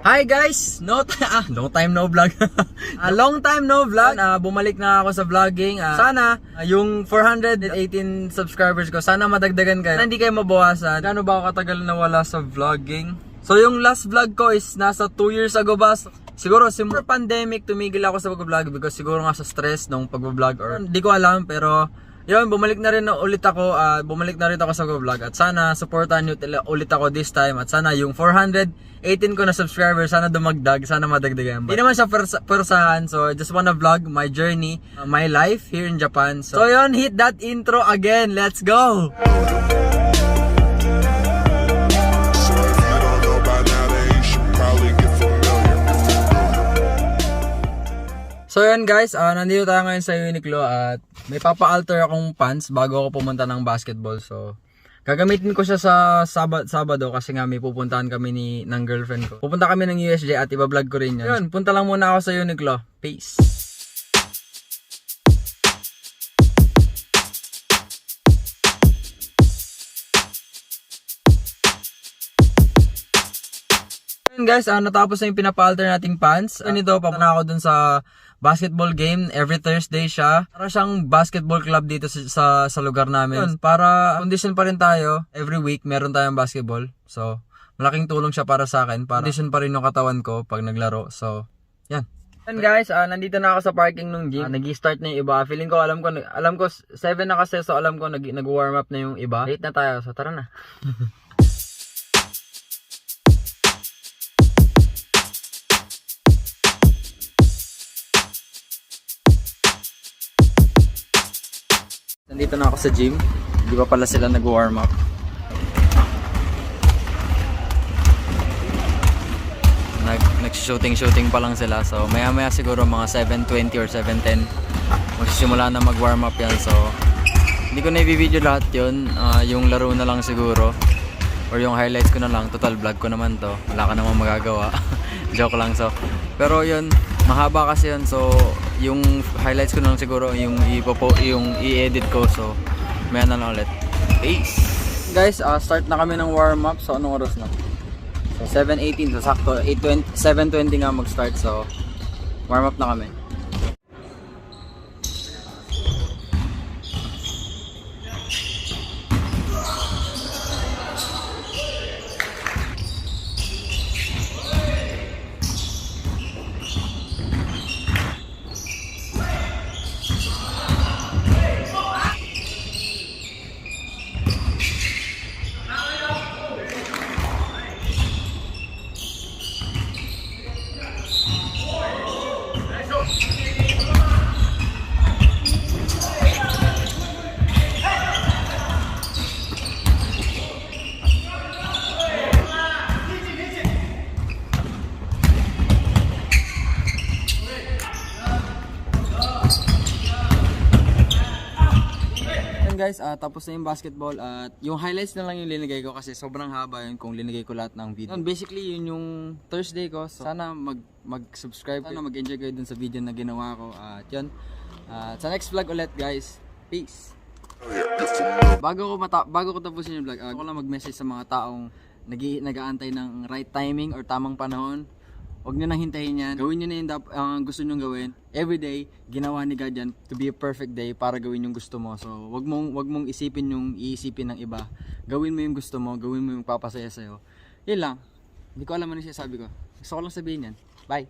Hi guys! No time no vlog. Long time no vlog. Bumalik na ako sa vlogging. Sana yung 418 subscribers ko, sana madagdagan kayo. Hindi kayo mabawasan. Gaano ba ako katagal na wala sa vlogging? So yung last vlog ko is nasa 2 years ago ba? Siguro simula pandemic tumigil ako sa pag-vlog because siguro nga sa stress ng pag-vlog or hindi ko alam, pero yun, bumalik na rin ulit ako. Bumalik na rin ako sa vlog at sana supportan nyo ulit ako this time at sana yung 418 ko na subscribers sana dumagdag, sana madagdagan. Hindi naman siya persahan, so I just wanna vlog my journey, my life here in Japan. So yun, hit that intro again. Let's go! So yan guys, nandito tayo ngayon sa Uniqlo at may papa-alter akong pants bago ako pumunta ng basketball. So gagamitin ko siya sa Sabado kasi nga may pupuntahan kami ng girlfriend ko. Pupunta kami ng USJ at iba-vlog ko rin yan. Yun, punta lang muna ako sa Uniqlo. Peace! Yun guys, natapos na yung pinapa-alter nating pants. Ito, papunta ako dun sa basketball game. Every Thursday siya. Para siyang basketball club dito sa lugar namin. Yun, para condition pa rin tayo. Every week meron tayong basketball. So malaking tulong siya para sa akin. Para condition pa rin yung katawan ko pag naglaro. So yan. Yan guys, nandito na ako sa parking ng gym. Nag-start na yung iba. Feeling ko alam ko 7 na kasi, so alam ko nag-warm up na yung iba. Late na tayo, so tara na. Nandito na ako sa gym. Hindi pa pala sila nag-warm up. Nag-shooting pa lang sila. So maya maya siguro mga 7:20 or 7:10 magsisimula na mag-warm up yan. So hindi ko na i-video lahat yun. Yung laro na lang siguro or yung highlights ko na lang. Total vlog ko naman to. Wala ka namang magagawa. Joke lang. So pero yun, mahaba kasi yun. So yung highlights ko na lang siguro yung i-edit ko. So maya na lang ulit. Peace! Guys, start na kami ng warm up. So anong oras na? So 7:18, so sakto 7:20 nga mag-start. So warm up na kami. Guys, tapos na yung basketball at yung highlights na lang yung linagay ko kasi sobrang haba yun kung linagay ko lahat ng video. Basically yun yung Thursday ko, so sana mag-subscribe, sana mag-enjoy kayo dun sa video na ginawa ko at yun. Sa next vlog ulit guys, peace! Bago ko tapusin yung vlog, ako lang mag-message sa mga taong nag-aantay ng right timing or tamang panahon. Huwag nyo nang hintayin yan. Gawin nyo na yung gusto nyo gawin. Everyday, ginawa ni God yan to be a perfect day para gawin yung gusto mo. So, wag mong isipin yung iisipin ng iba. Gawin mo yung gusto mo. Gawin mo yung papasaya sa'yo. Yun lang. Hindi ko alam ano siya sabi ko. Gusto ko lang sabihin yan. Bye!